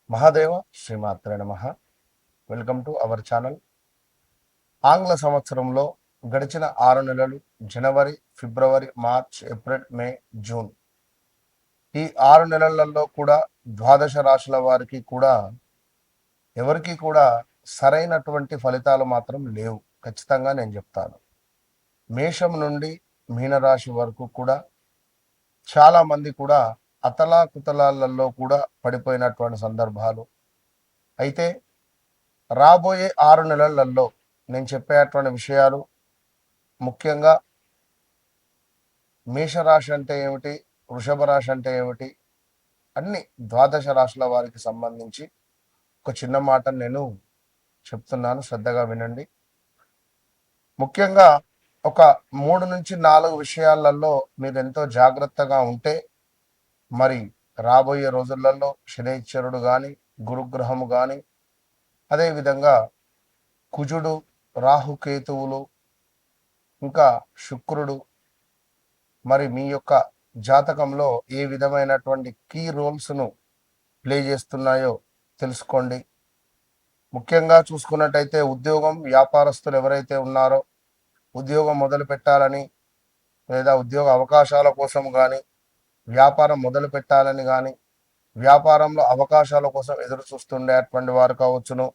మహాదేవ శ్రీమాత్రే నమః. Welcome to our channel. ఆంగ్ల సంవత్సరంలో గడిచిన 6 నెలలు జనవరి, ఫిబ్రవరి, మార్చ్, ఏప్రిల్, మే, జూన్ ఈ 6 నెలలలో కూడా ద్వాదశ రాశుల వారికి కూడా ఎవరికి కూడా సరైనటువంటి ఫలితాలు మాత్రం లేవు. ఖచ్చితంగా నేను చెప్తాను. మేషం నుండి మీనరాశి వరకు కూడా చాలా మంది కూడా అతలాకుతలాలలో కూడా పడిపోయినటువంటి సందర్భాలు. అయితే రాబోయే 6 నెలలలో నేను చెప్పేటువంటి విషయాలు ముఖ్యంగా మేషరాశి అంటే ఏమిటి, వృషభ రాశి అంటే ఏమిటి, అన్ని ద్వాదశ రాశుల వారికి సంబంధించి ఒక చిన్న మాట నేను చెప్తున్నాను, శ్రద్ధగా వినండి. ముఖ్యంగా ఒక 3 నుంచి 4 విషయాలలో మీరు ఎంతో జాగ్రత్తగా ఉంటే మరి రాబోయే రోజులలో శనైశ్వరుడు కానీ, గురుగ్రహము కానీ, అదేవిధంగా కుజుడు, రాహుకేతువులు, ఇంకా శుక్రుడు మరి మీ యొక్క జాతకంలో ఏ విధమైనటువంటి కీ రోల్స్ను ప్లే చేస్తున్నాయో తెలుసుకోండి. ముఖ్యంగా చూసుకున్నట్టయితే ఉద్యోగం, వ్యాపారస్తులు ఎవరైతే ఉన్నారో ఉద్యోగం మొదలు పెట్టాలని లేదా ఉద్యోగ అవకాశాల కోసం కానీ, వ్యాపారం మొదలు పెట్టాలని కానీ, వ్యాపారంలో అవకాశాల కోసం ఎదురు చూస్తుండేటువంటి వారు కావచ్చును,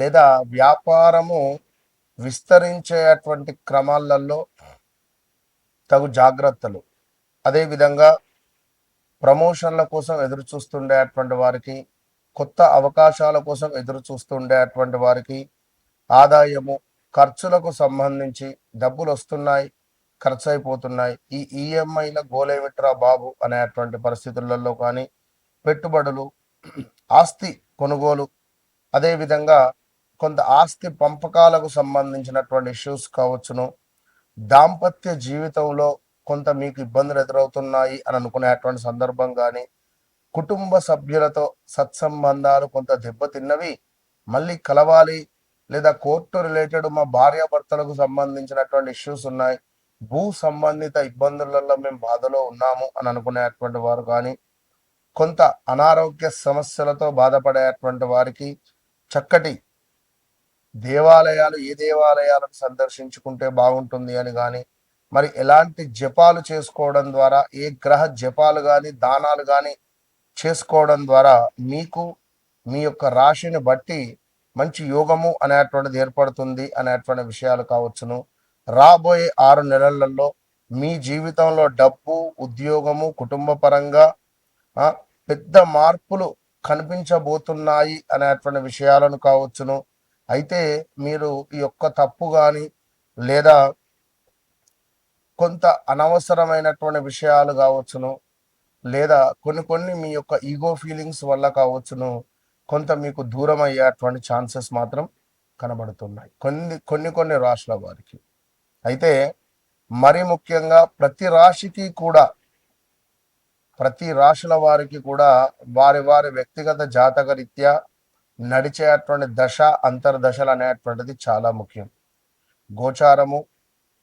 లేదా వ్యాపారము విస్తరించేటువంటి క్రమాలలో తగు జాగ్రత్తలు, అదేవిధంగా ప్రమోషన్ల కోసం ఎదురు చూస్తుండేటువంటి వారికి, కొత్త అవకాశాల కోసం ఎదురు చూస్తుండేటువంటి వారికి, ఆదాయము, ఖర్చులకు సంబంధించి డబ్బులు వస్తున్నాయి, ఖర్చు అయిపోతున్నాయి, ఈ ఈఎంఐల గోలేమిట్రా బాబు అనేటువంటి పరిస్థితులలో కానీ, పెట్టుబడులు, ఆస్తి కొనుగోలు, అదేవిధంగా కొంత ఆస్తి పంపకాలకు సంబంధించినటువంటి ఇష్యూస్ కావచ్చును, దాంపత్య జీవితంలో కొంత మీకు ఇబ్బందులు ఎదురవుతున్నాయి అని అనుకునేటువంటి సందర్భం కానీ, కుటుంబ సభ్యులతో సత్సంబంధాలు కొంత దెబ్బతిన్నవి, మళ్ళీ కలవాలి, లేదా కోర్టు రిలేటెడ్ మా భార్యాభర్తలకు సంబంధించినటువంటి ఇష్యూస్ ఉన్నాయి, భూ సంబంధిత ఇబ్బందులలో మేము బాధలో ఉన్నాము అని అనుకునేటువంటి వారు కానీ, కొంత అనారోగ్య సమస్యలతో బాధపడేటువంటి వారికి చక్కటి దేవాలయాలు, ఏ దేవాలయాలను సందర్శించుకుంటే బాగుంటుంది అని కానీ, మరి ఎలాంటి జపాలు చేసుకోవడం ద్వారా, ఏ గ్రహ జపాలు కానీ దానాలు కానీ చేసుకోవడం ద్వారా మీకు మీ యొక్క రాశిని బట్టి మంచి యోగము అనేటువంటిది ఏర్పడుతుంది అనేటువంటి విషయాలు కావచ్చును. రాబోయే 6 నెలలలో మీ జీవితంలో డబ్బు, ఉద్యోగము, కుటుంబ పరంగా పెద్ద మార్పులు కనిపించబోతున్నాయి అనేటువంటి విషయాలను కావచ్చును. అయితే మీరు ఈ యొక్క తప్పు కానీ లేదా కొంత అనవసరమైనటువంటి విషయాలు కావచ్చును, లేదా కొన్ని మీ యొక్క ఈగో ఫీలింగ్స్ వల్ల కావచ్చును, కొంత మీకు దూరం అయ్యేటువంటి ఛాన్సెస్ మాత్రం కనబడుతున్నాయి కొన్ని రాశుల వారికి. అయితే మరి ముఖ్యంగా ప్రతి రాశుల వారికి కూడా వారి వారి వ్యక్తిగత జాతక రీత్యా నడిచేటువంటి దశ, అంతర్దశలు అనేటువంటిది చాలా ముఖ్యం. గోచారము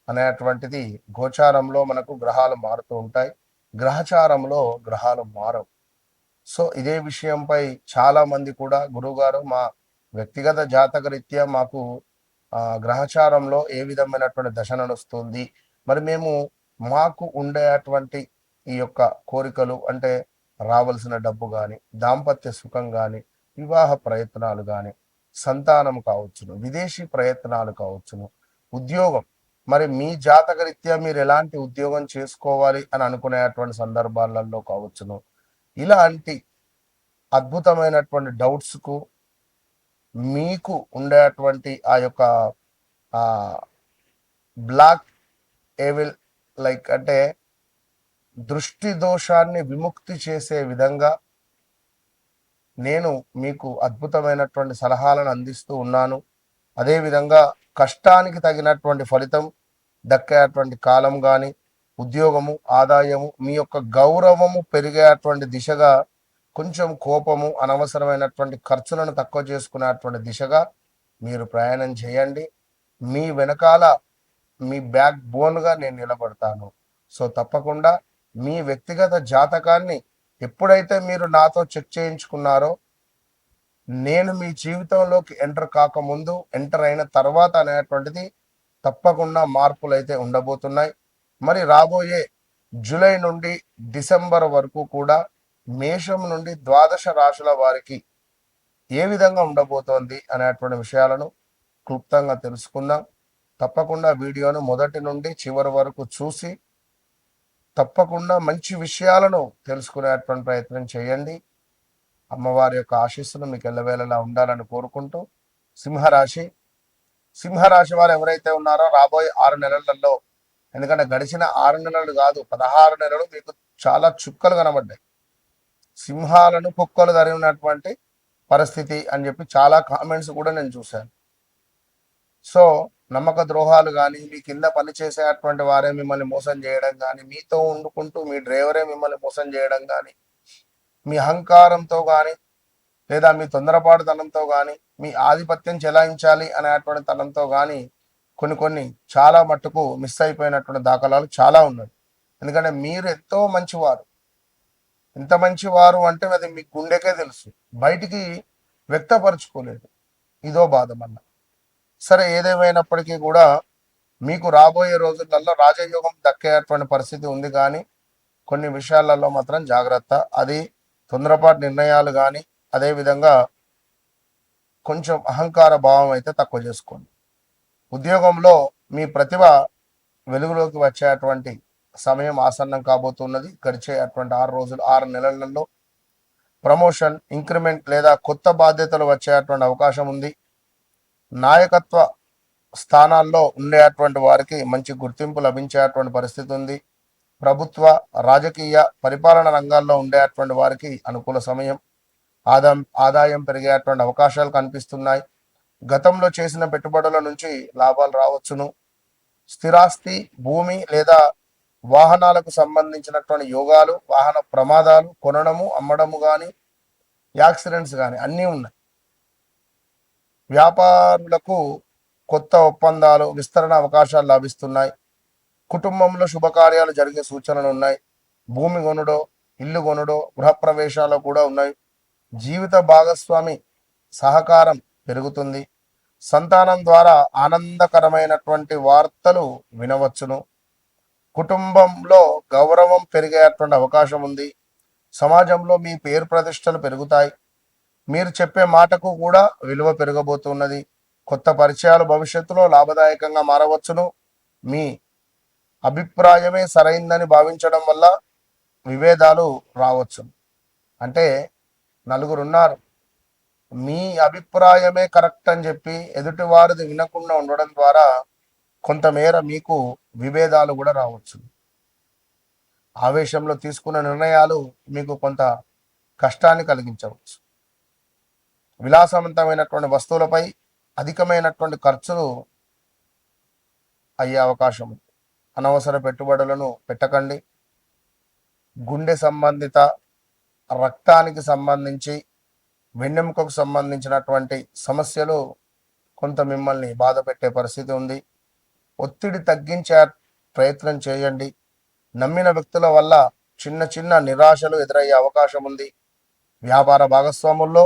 అనేటువంటిది, గోచారంలో మనకు గ్రహాలు మారుతూ ఉంటాయి, గ్రహచారంలో గ్రహాలు మారవు. సో ఇదే విషయంపై చాలా మంది కూడా గురువుగారు మా వ్యక్తిగత జాతక రీత్యా మాకు గ్రహచారంలో ఏ విధమైనటువంటి దశ నడుస్తుంది, మరి మేము మాకు ఉండేటువంటి ఈ యొక్క కోరికలు అంటే రావాల్సిన డబ్బు కానీ, దాంపత్య సుఖం కానీ, వివాహ ప్రయత్నాలు కానీ, సంతానం కావచ్చును, విదేశీ ప్రయత్నాలు కావచ్చును, ఉద్యోగం, మరి మీ జాతక రీత్యా మీరు ఎలాంటి ఉద్యోగం చేసుకోవాలి అని అనుకునేటువంటి సందర్భాలలో కావచ్చును, ఇలాంటి అద్భుతమైనటువంటి డౌట్స్కు మీకు ఉండేటువంటి ఆ యొక్క బ్లాక్ ఏవిల్ లైక్ అంటే దృష్టి దోషాన్ని విముక్తి చేసే విధంగా నేను మీకు అద్భుతమైనటువంటి సలహాలను అందిస్తూ ఉన్నాను. అదేవిధంగా కష్టానికి తగినటువంటి ఫలితం దక్కేటువంటి కాలం కానీ, ఉద్యోగము, ఆదాయము, మీ యొక్క గౌరవము పెరిగేటువంటి దిశగా, కొంచెం కోపము, అనవసరమైనటువంటి ఖర్చులను తక్కువ చేసుకునేటువంటి దిశగా మీరు ప్రయాణం చేయండి. మీ వెనకాల మీ బ్యాక్ బోన్గా నేను నిలబడతాను. సో తప్పకుండా మీ వ్యక్తిగత జాతకాన్ని ఎప్పుడైతే మీరు నాతో చెక్ చేయించుకున్నారో, నేను మీ జీవితంలోకి ఎంటర్ కాకముందు, ఎంటర్ అయిన తర్వాత అనేటువంటిది తప్పకుండా మార్పులు అయితే ఉండబోతున్నాయి. మరి రాబోయే జూలై నుండి డిసెంబర్ వరకు కూడా మేషం నుండి ద్వాదశ రాశుల వారికి ఏ విధంగా ఉండబోతోంది అనేటువంటి విషయాలను క్లుప్తంగా తెలుసుకుందాం. తప్పకుండా వీడియోను మొదటి నుండి చివరి వరకు చూసి తప్పకుండా మంచి విషయాలను తెలుసుకునేటువంటి ప్రయత్నం చేయండి. అమ్మవారి యొక్క ఆశీస్సులు మీకు ఎల్లవేళలా ఉండాలని కోరుకుంటూ, సింహరాశి సింహరాశి వారు ఎవరైతే ఉన్నారో రాబోయే 6 నెలలలో, ఎందుకంటే గడిచిన 6 నెలలు కాదు 16 నెలలు మీకు చాలా చుక్కలు కనబడ్డాయి. సింహాలను కుక్కలు ధరినటువంటి పరిస్థితి అని చెప్పి చాలా కామెంట్స్ కూడా నేను చూశాను. సో నమ్మక ద్రోహాలు కానీ, మీ కింద పనిచేసేటువంటి వారే మిమ్మల్ని మోసం చేయడం కానీ, మీతో వండుకుంటూ మీ డ్రైవరే మిమ్మల్ని మోసం చేయడం కానీ, మీ అహంకారంతో కానీ, లేదా మీ తొందరపాటుతనంతో కానీ, మీ ఆధిపత్యం చెలాయించాలి అనేటువంటి తనంతో కానీ కొన్ని చాలా మట్టుకు మిస్ అయిపోయినటువంటి దాఖలాలు చాలా ఉన్నాయి. ఎందుకంటే మీరు ఎంతో మంచివారు. ఎంత మంచివారు అంటే అది మీ గుండెకే తెలుసు, బయటికి వ్యక్తపరచుకోలేదు. ఇదో బాధ మళ్ళా. సరే, ఏదేమైనప్పటికీ కూడా మీకు రాబోయే రోజులలో రాజయోగం దక్కేటువంటి పరిస్థితి ఉంది. కానీ కొన్ని విషయాలలో మాత్రం జాగ్రత్త. అది తొందరపాటు నిర్ణయాలు కానీ, అదేవిధంగా కొంచెం అహంకార భావం అయితే తక్కువ చేసుకోండి. ఉద్యోగంలో మీ ప్రతిభ వెలుగులోకి వచ్చేటువంటి సమయం ఆసన్నం కాబోతున్నది. గడిచేటువంటి 6 నెలలలో ప్రమోషన్, ఇంక్రిమెంట్ లేదా కొత్త బాధ్యతలు వచ్చేటువంటి అవకాశం ఉంది. నాయకత్వ స్థానాల్లో ఉండేటువంటి వారికి మంచి గుర్తింపు లభించేటువంటి పరిస్థితి ఉంది. ప్రభుత్వ, రాజకీయ, పరిపాలన రంగాల్లో ఉండేటువంటి వారికి అనుకూల సమయం. ఆదాయం పెరిగేటువంటి అవకాశాలు కనిపిస్తున్నాయి. గతంలో చేసిన పెట్టుబడుల నుంచి లాభాలు రావచ్చును. స్థిరాస్తి, భూమి లేదా వాహనాలకు సంబంధించినటువంటి యోగాలు, వాహన ప్రమాదాలు, కొనడము, అమ్మడము కానీ, యాక్సిడెంట్స్ కానీ అన్నీ ఉన్నాయి. వ్యాపారులకు కొత్త ఒప్పందాలు, విస్తరణ అవకాశాలు లభిస్తున్నాయి. కుటుంబంలో శుభకార్యాలు జరిగే సూచనలు ఉన్నాయి. భూమి కొనుడో, ఇల్లు కొనుడో, గృహప్రవేశాలు కూడా ఉన్నాయి. జీవిత భాగస్వామి సహకారం పెరుగుతుంది. సంతానం ద్వారా ఆనందకరమైనటువంటి వార్తలు వినవచ్చును. కుటుంబంలో గౌరవం పెరిగేటువంటి అవకాశం ఉంది. సమాజంలో మీ పేరు ప్రతిష్టలు పెరుగుతాయి. మీరు చెప్పే మాటకు కూడా విలువ పెరగబోతున్నది. కొత్త పరిచయాలు భవిష్యత్తులో లాభదాయకంగా మారవచ్చును. మీ అభిప్రాయమే సరైందని భావించడం వల్ల విభేదాలు రావచ్చు. అంటే నలుగురున్నారు, మీ అభిప్రాయమే కరెక్ట్ అని చెప్పి ఎదుటి వారిది వినకుండా ఉండడం ద్వారా కొంతమేర మీకు విభేదాలు కూడా రావచ్చు. ఆవేశంలో తీసుకున్న నిర్ణయాలు మీకు కొంత కష్టాన్ని కలిగించవచ్చు. విలాసవంతమైనటువంటి వస్తువులపై అధికమైనటువంటి ఖర్చులు అయ్యే అవకాశం ఉంది. అనవసర పెట్టుబడులను పెట్టకండి. గుండె సంబంధిత, రక్తానికి సంబంధించి, వెన్నెముకకు సంబంధించినటువంటి సమస్యలు కొంత మిమ్మల్ని బాధ పెట్టే పరిస్థితి ఉంది. ఒత్తిడి తగ్గించే ప్రయత్నం చేయండి. నమ్మిన వ్యక్తుల వల్ల చిన్న నిరాశలు ఎదురయ్యే అవకాశం ఉంది. వ్యాపార భాగస్వాముల్లో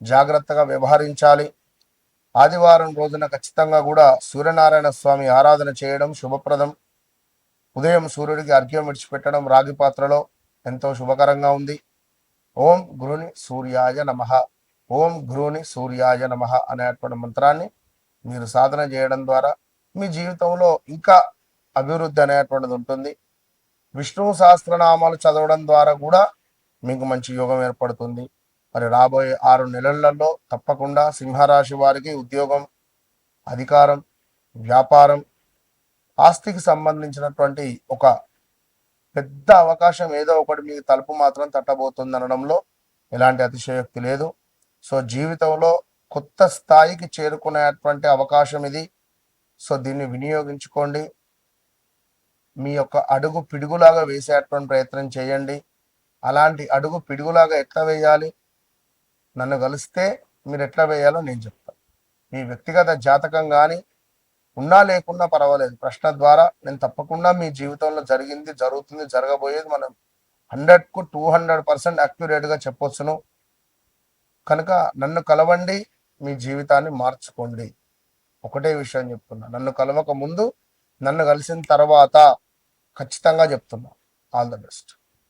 జాగ్రత్తగా వ్యవహరించాలి. ఆదివారం రోజున ఖచ్చితంగా కూడా సూర్యనారాయణ స్వామి ఆరాధన చేయడం శుభప్రదం. ఉదయం సూర్యుడికి అర్ఘ్యం విడిచిపెట్టడం రాగి పాత్రలో ఎంతో శుభకరంగా ఉంది. ఓం గృహి సూర్యాయ నమః, ఓం గృహి సూర్యాయ నమః అనేటువంటి మంత్రాన్ని మీరు సాధన చేయడం ద్వారా మీ జీవితంలో ఇంకా అభివృద్ధి అనేటువంటిది ఉంటుంది. విష్ణు సహస్రనామాలు చదవడం ద్వారా కూడా మీకు మంచి యోగం ఏర్పడుతుంది. మరి రాబోయే 6 నెలలలో తప్పకుండా సింహరాశి వారికి ఉద్యోగం, అధికారం, వ్యాపారం, ఆస్తికి సంబంధించినటువంటి ఒక పెద్ద అవకాశం ఏదో ఒకటి మీకు తలుపు మాత్రం తట్టబోతుంది అనడంలో ఎలాంటి అతిశయోక్తి లేదు. సో జీవితంలో కొత్త స్థాయికి చేరుకునేటువంటి అవకాశం ఇది. సో దీన్ని వినియోగించుకోండి. మీ యొక్క అడుగు పిడుగులాగా వేసేటువంటి ప్రయత్నం చేయండి. అలాంటి అడుగు పిడుగులాగా ఎట్లా వేయాలి, నన్ను కలిస్తే మీరు ఎట్లా వేయాలో నేను చెప్తాను. మీ వ్యక్తిగత జాతకం కానీ ఉన్నా లేకున్నా పర్వాలేదు, ప్రశ్న ద్వారా నేను తప్పకుండా మీ జీవితంలో జరిగింది, జరుగుతుంది, జరగబోయేది మనం 100కు 200% అక్యురేట్గా చెప్పొచ్చును. కనుక నన్ను కలవండి, మీ జీవితాన్ని మార్చుకోండి. ఒకటే విషయం చెప్తున్నా, నన్ను కలవక ముందు, నన్ను కలిసిన తర్వాత ఖచ్చితంగా చెప్తున్నా. All the best.